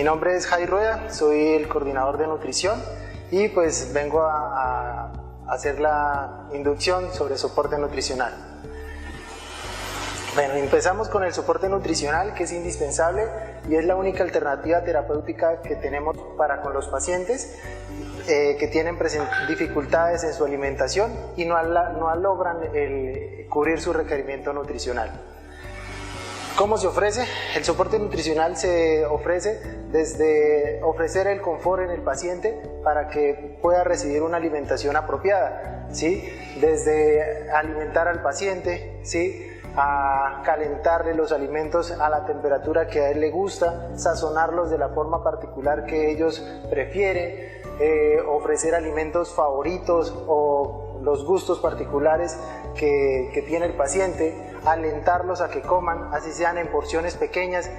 Mi nombre es Jai Rueda, soy el coordinador de nutrición y pues vengo a hacer la inducción sobre soporte nutricional. Bueno, empezamos con el soporte nutricional, que es indispensable y es la única alternativa terapéutica que tenemos para con los pacientes que tienen dificultades en su alimentación y no logran cubrir su requerimiento nutricional. ¿Cómo se ofrece? El soporte nutricional se ofrece desde ofrecer el confort en el paciente para que pueda recibir una alimentación apropiada, ¿sí? Desde alimentar al paciente, ¿sí?, a calentarle los alimentos a la temperatura que a él le gusta, sazonarlos de la forma particular que ellos prefieren, ofrecer alimentos favoritos o los gustos particulares que tiene el paciente, alentarlos a que coman, así sean en porciones pequeñas,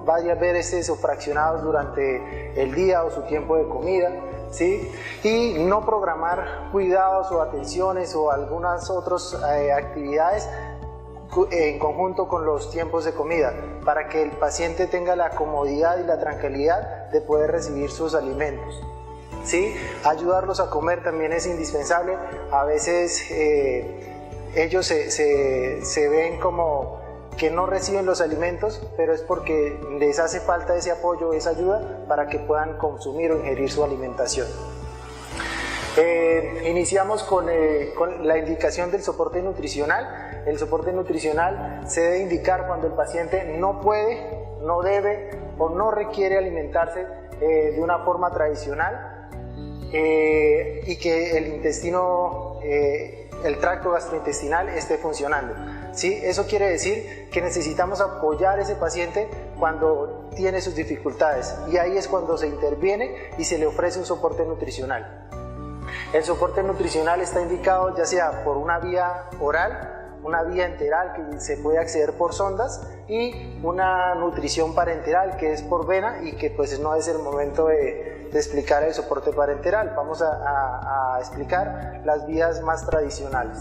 varias veces o fraccionados durante el día o su tiempo de comida, ¿sí? Y no programar cuidados o atenciones o algunas otras actividades en conjunto con los tiempos de comida, para que el paciente tenga la comodidad y la tranquilidad de poder recibir sus alimentos, ¿sí? Ayudarlos a comer también es indispensable. A veces ellos se ven como que no reciben los alimentos, pero es porque les hace falta ese apoyo, esa ayuda para que puedan consumir o ingerir su alimentación. Iniciamos con la indicación del soporte nutricional. El soporte nutricional se debe indicar cuando el paciente no puede, no debe o no requiere alimentarse de una forma tradicional y que el intestino, el tracto gastrointestinal esté funcionando, ¿sí? Eso quiere decir que necesitamos apoyar a ese paciente cuando tiene sus dificultades, y ahí es cuando se interviene y se le ofrece un soporte nutricional. El soporte nutricional está indicado ya sea por una vía oral, una vía enteral que se puede acceder por sondas, y una nutrición parenteral que es por vena y que pues no es el momento de explicar el soporte parenteral. Vamos a explicar las vías más tradicionales.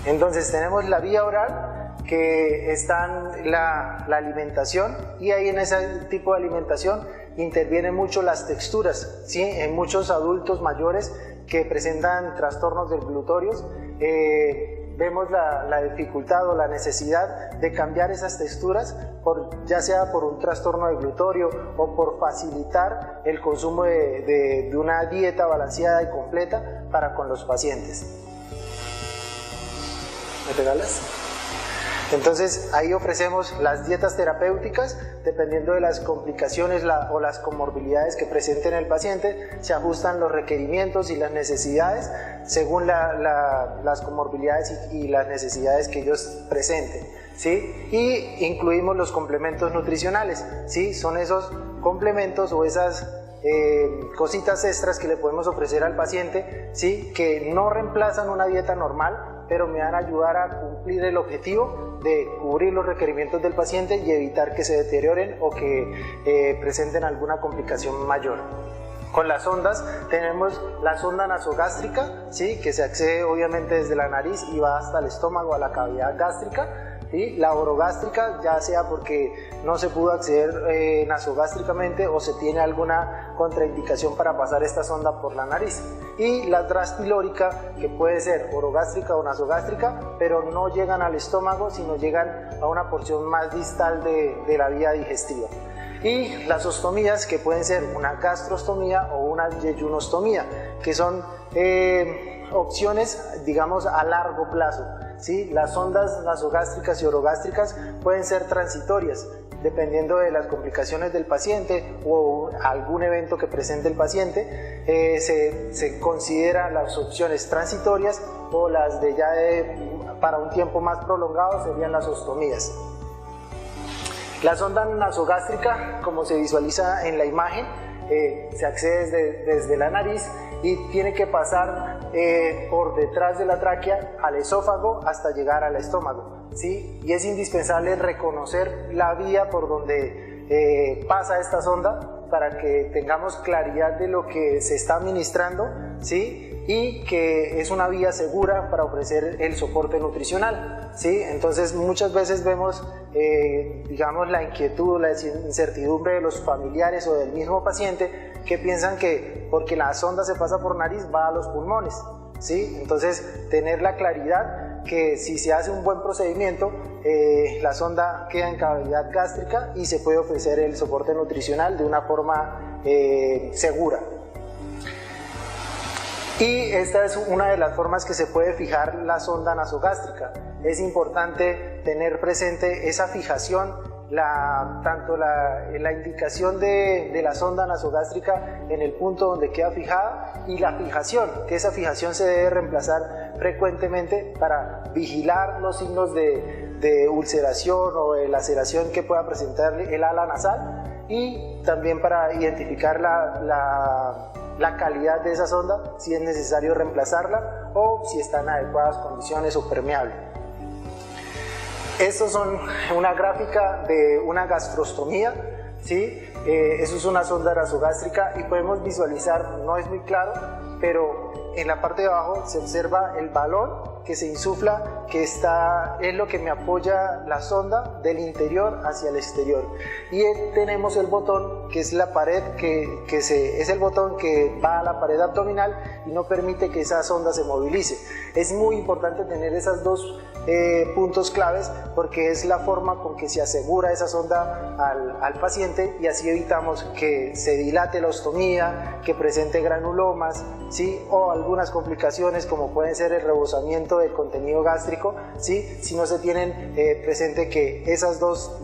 Entonces tenemos la vía oral, que está la alimentación, y ahí en ese tipo de alimentación intervienen mucho las texturas, ¿sí? En muchos adultos mayores que presentan trastornos del glutorios, vemos la dificultad o la necesidad de cambiar esas texturas, ya sea por un trastorno de glutorio o por facilitar el consumo de una dieta balanceada y completa para con los pacientes. ¿Me regalas? Entonces ahí ofrecemos las dietas terapéuticas, dependiendo de las complicaciones o las comorbilidades que presente el paciente. Se ajustan los requerimientos y las necesidades según las comorbilidades y las necesidades que ellos presenten, ¿sí? Y incluimos los complementos nutricionales, ¿sí? Son esos complementos o esas cositas extras que le podemos ofrecer al paciente, ¿sí? Que no reemplazan una dieta normal, pero me van a ayudar a cumplir el objetivo de cubrir los requerimientos del paciente y evitar que se deterioren o que presenten alguna complicación mayor. Con las sondas tenemos la sonda nasogástrica, ¿sí? Que se accede obviamente desde la nariz y va hasta el estómago, a la cavidad gástrica. ¿Sí? La orogástrica, ya sea porque no se pudo acceder nasogástricamente o se tiene alguna contraindicación para pasar esta sonda por la nariz. Y la transpilórica, que puede ser orogástrica o nasogástrica, pero no llegan al estómago, sino llegan a una porción más distal de la vía digestiva. Y las ostomías, que pueden ser una gastrostomía o una yeyunostomía, que son opciones, digamos, a largo plazo, ¿sí? Las sondas nasogástricas y orogástricas pueden ser transitorias, dependiendo de las complicaciones del paciente o algún evento que presente el paciente. Se considera las opciones transitorias, o las para un tiempo más prolongado serían las ostomías. La sonda nasogástrica, como se visualiza en la imagen, se accede desde la nariz y tiene que pasar por detrás de la tráquea al esófago hasta llegar al estómago, ¿sí? Y es indispensable reconocer la vía por donde pasa esta sonda para que tengamos claridad de lo que se está administrando, ¿sí? y que es una vía segura para ofrecer el soporte nutricional, ¿sí? Entonces muchas veces vemos digamos la inquietud, la incertidumbre de los familiares o del mismo paciente, que piensan que porque la sonda se pasa por nariz va a los pulmones, ¿sí? Entonces tener la claridad que si se hace un buen procedimiento, la sonda queda en cavidad gástrica y se puede ofrecer el soporte nutricional de una forma segura. Y esta es una de las formas que se puede fijar la sonda nasogástrica. Es importante tener presente esa fijación, tanto la indicación de la sonda nasogástrica en el punto donde queda fijada, y la fijación, que esa fijación se debe reemplazar frecuentemente para vigilar los signos de ulceración o de laceración que pueda presentar el ala nasal, y también para identificar la calidad de esa sonda, si es necesario reemplazarla o si está en adecuadas condiciones o permeable. Estos son una gráfica de una gastrostomía, ¿sí? Eso es una sonda nasogástrica y podemos visualizar, no es muy claro, pero en la parte de abajo se observa el balón que se insufla, que es lo que me apoya la sonda del interior hacia el exterior. Y tenemos el botón, que es la pared, es el botón que va a la pared abdominal y no permite que esa sonda se movilice. Es muy importante tener esos dos puntos claves, porque es la forma con que se asegura esa sonda al paciente, y así evitamos que se dilate la ostomía, que presente granulomas, ¿sí? O algunas complicaciones como pueden ser el rebosamiento del contenido gástrico, ¿sí? Si no se tienen presente que esas dos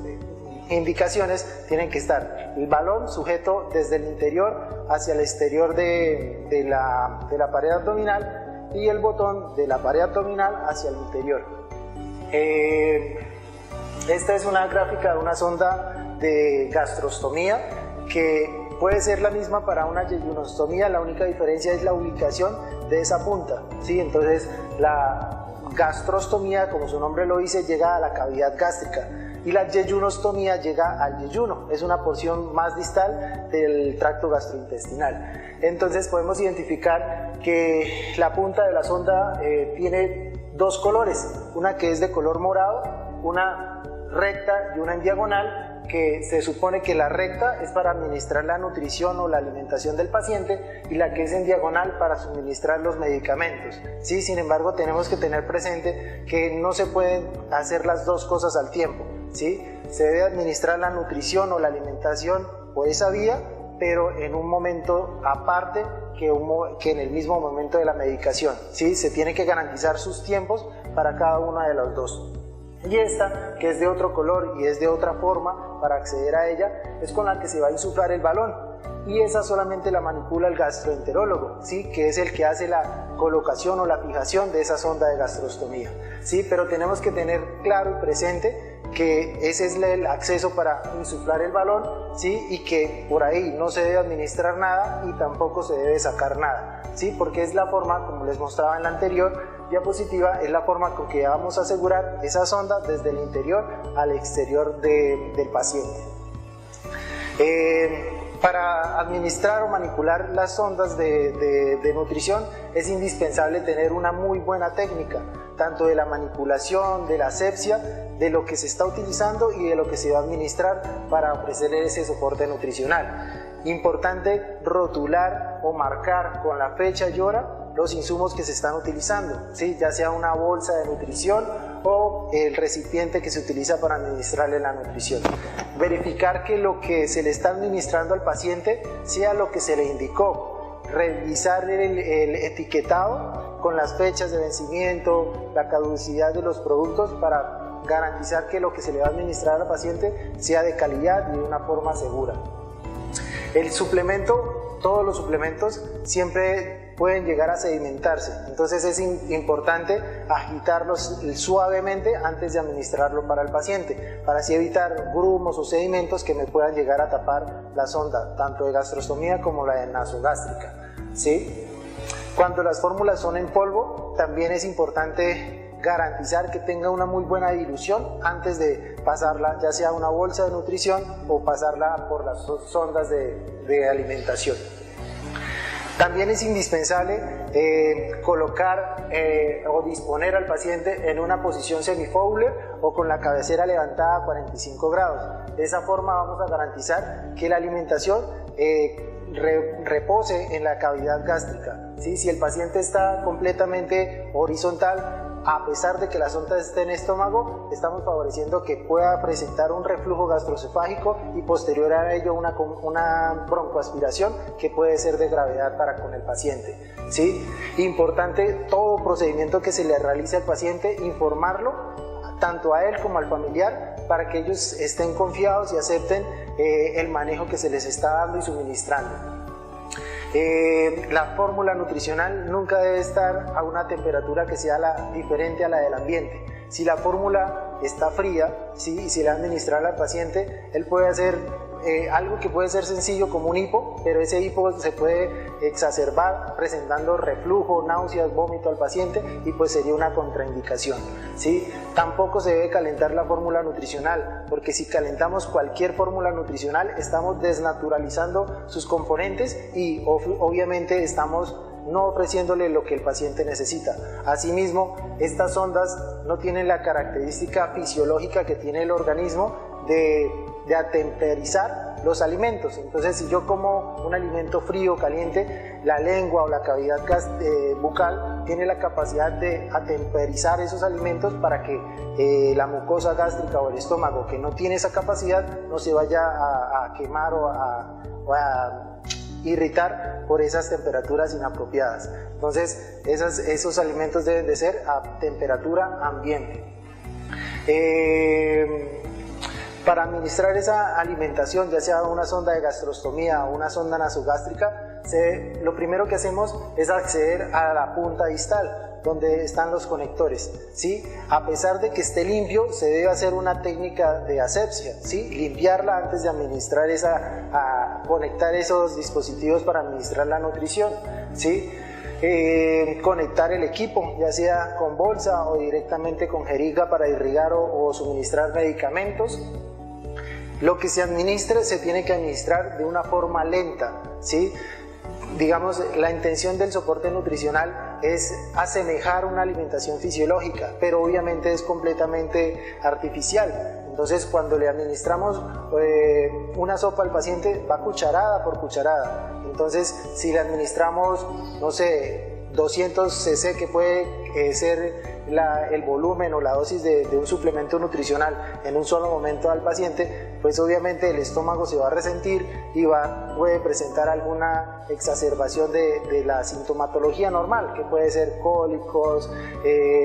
indicaciones tienen que estar el balón sujeto desde el interior hacia el exterior de la pared abdominal, y el botón de la pared abdominal hacia el interior. Esta es una gráfica de una sonda de gastrostomía que puede ser la misma para una yeyunostomía, la única diferencia es la ubicación de esa punta, ¿sí? Entonces la gastrostomía, como su nombre lo dice, llega a la cavidad gástrica, y la yeyunostomía llega al yeyuno, es una porción más distal del tracto gastrointestinal. Entonces podemos identificar que la punta de la sonda tiene dos colores, una que es de color morado, una recta y una en diagonal, que se supone que la recta es para administrar la nutrición o la alimentación del paciente, y la que es en diagonal para suministrar los medicamentos, ¿sí? Sin embargo, tenemos que tener presente que no se pueden hacer las dos cosas al tiempo, ¿sí? Se debe administrar la nutrición o la alimentación por esa vía, pero en un momento aparte que en el mismo momento de la medicación, ¿sí? Se tiene que garantizar sus tiempos para cada una de las dos. Y esta, que es de otro color y es de otra forma para acceder a ella, es con la que se va a insuflar el balón, y esa solamente la manipula el gastroenterólogo, ¿sí? Que es el que hace la colocación o la fijación de esa sonda de gastrostomía, ¿sí? Pero tenemos que tener claro y presente que ese es el acceso para insuflar el balón, ¿sí? Y que por ahí no se debe administrar nada y tampoco se debe sacar nada, ¿sí? Porque es la forma, como les mostraba en la anterior diapositiva, es la forma con que vamos a asegurar esa sonda desde el interior al exterior del paciente. Para administrar o manipular las sondas de nutrición es indispensable tener una muy buena técnica, tanto de la manipulación, de la asepsia, de lo que se está utilizando y de lo que se va a administrar para ofrecer ese soporte nutricional. Importante rotular o marcar con la fecha y hora los insumos que se están utilizando, ¿sí? Ya sea una bolsa de nutrición o el recipiente que se utiliza para administrarle la nutrición. Verificar que lo que se le está administrando al paciente sea lo que se le indicó. Revisar el etiquetado con las fechas de vencimiento, la caducidad de los productos, para garantizar que lo que se le va a administrar al paciente sea de calidad y de una forma segura. El suplemento, todos los suplementos siempre pueden llegar a sedimentarse, entonces es importante agitarlos suavemente antes de administrarlo para el paciente, para así evitar grumos o sedimentos que me puedan llegar a tapar la sonda, tanto de gastrostomía como la de nasogástrica, ¿sí? Cuando las fórmulas son en polvo, también es importante garantizar que tenga una muy buena dilución antes de pasarla, ya sea a una bolsa de nutrición o pasarla por las sondas de alimentación. También es indispensable colocar o disponer al paciente en una posición semi-Fowler o con la cabecera levantada a 45 grados. De esa forma vamos a garantizar que la alimentación repose en la cavidad gástrica, ¿sí? Si el paciente está completamente horizontal, a pesar de que la sonda esté en el estómago, estamos favoreciendo que pueda presentar un reflujo gastroesofágico y posterior a ello una broncoaspiración que puede ser de gravedad para con el paciente, ¿sí? Importante, todo procedimiento que se le realice al paciente, informarlo tanto a él como al familiar para que ellos estén confiados y acepten el manejo que se les está dando y suministrando. La fórmula nutricional nunca debe estar a una temperatura que sea diferente a la del ambiente. Si la fórmula está fría, ¿sí? Y se le administra al paciente, él puede hacer algo que puede ser sencillo como un hipo, pero ese hipo se puede exacerbar presentando reflujo, náuseas, vómito al paciente y pues sería una contraindicación, ¿sí? Tampoco se debe calentar la fórmula nutricional, porque si calentamos cualquier fórmula nutricional estamos desnaturalizando sus componentes y obviamente estamos no ofreciéndole lo que el paciente necesita. Asimismo, estas sondas no tienen la característica fisiológica que tiene el organismo de atemperizar los alimentos. Entonces, si yo como un alimento frío o caliente, la lengua o la cavidad bucal tiene la capacidad de atemperizar esos alimentos para que la mucosa gástrica o el estómago, que no tiene esa capacidad, no se vaya a quemar o a irritar por esas temperaturas inapropiadas. Entonces, esos alimentos deben de ser a temperatura ambiente. Para administrar esa alimentación, ya sea una sonda de gastrostomía o una sonda nasogástrica, lo primero que hacemos es acceder a la punta distal, donde están los conectores, ¿sí? A pesar de que esté limpio, se debe hacer una técnica de asepsia, ¿sí? Limpiarla antes de administrar conectar esos dispositivos para administrar la nutrición, ¿sí? Conectar el equipo, ya sea con bolsa o directamente con jeringa para irrigar o suministrar medicamentos. Lo que se administre se tiene que administrar de una forma lenta, ¿sí? Digamos, la intención del soporte nutricional es asemejar una alimentación fisiológica, pero obviamente es completamente artificial. Entonces, cuando le administramos una sopa al paciente, va cucharada por cucharada. Entonces, si le administramos, no sé, 200 cc, que puede ser el volumen o la dosis de un suplemento nutricional en un solo momento al paciente, pues obviamente el estómago se va a resentir y puede presentar alguna exacerbación de la sintomatología normal, que puede ser cólicos,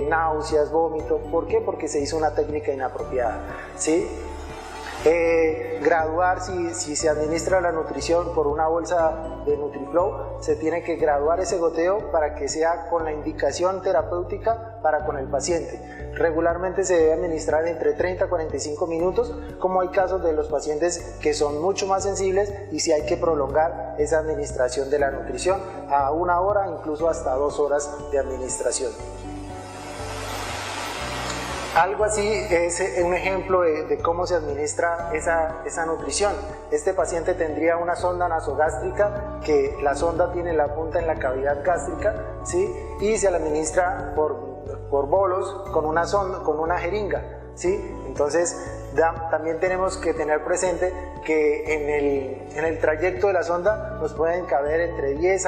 náuseas, vómito. ¿Por qué? Porque se hizo una técnica inapropiada, ¿sí? Graduar, si se administra la nutrición por una bolsa de NutriFlow, se tiene que graduar ese goteo para que sea con la indicación terapéutica para con el paciente. Regularmente se debe administrar entre 30 a 45 minutos, como hay casos de los pacientes que son mucho más sensibles y si hay que prolongar esa administración de la nutrición a 1 hora, incluso hasta 2 horas de administración. Algo así es un ejemplo de cómo se administra esa nutrición. Este paciente tendría una sonda nasogástrica, que la sonda tiene la punta en la cavidad gástrica, ¿sí? Y se la administra por bolos con una jeringa, ¿sí? Entonces, también tenemos que tener presente que en el trayecto de la sonda nos pueden caber entre 15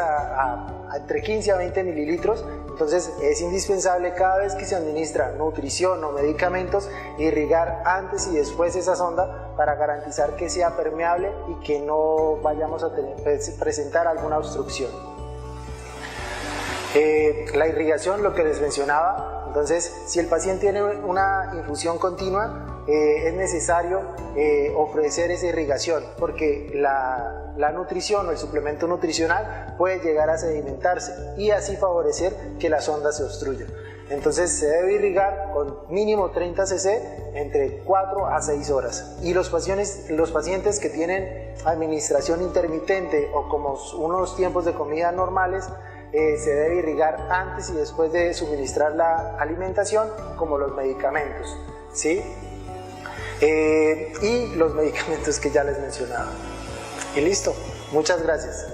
a 20 mililitros. Entonces es indispensable cada vez que se administra nutrición o medicamentos irrigar antes y después esa sonda para garantizar que sea permeable y que no vayamos a presentar alguna obstrucción. La irrigación, lo que les mencionaba, entonces si el paciente tiene una infusión continua, es necesario ofrecer esa irrigación, porque la nutrición o el suplemento nutricional puede llegar a sedimentarse y así favorecer que la sonda se obstruya. Entonces se debe irrigar con mínimo 30 cc entre 4 a 6 horas. Y los pacientes que tienen administración intermitente o como unos tiempos de comida normales, se debe irrigar antes y después de suministrar la alimentación, como los medicamentos, ¿sí? Y los medicamentos que ya les mencionaba. Y listo, muchas gracias.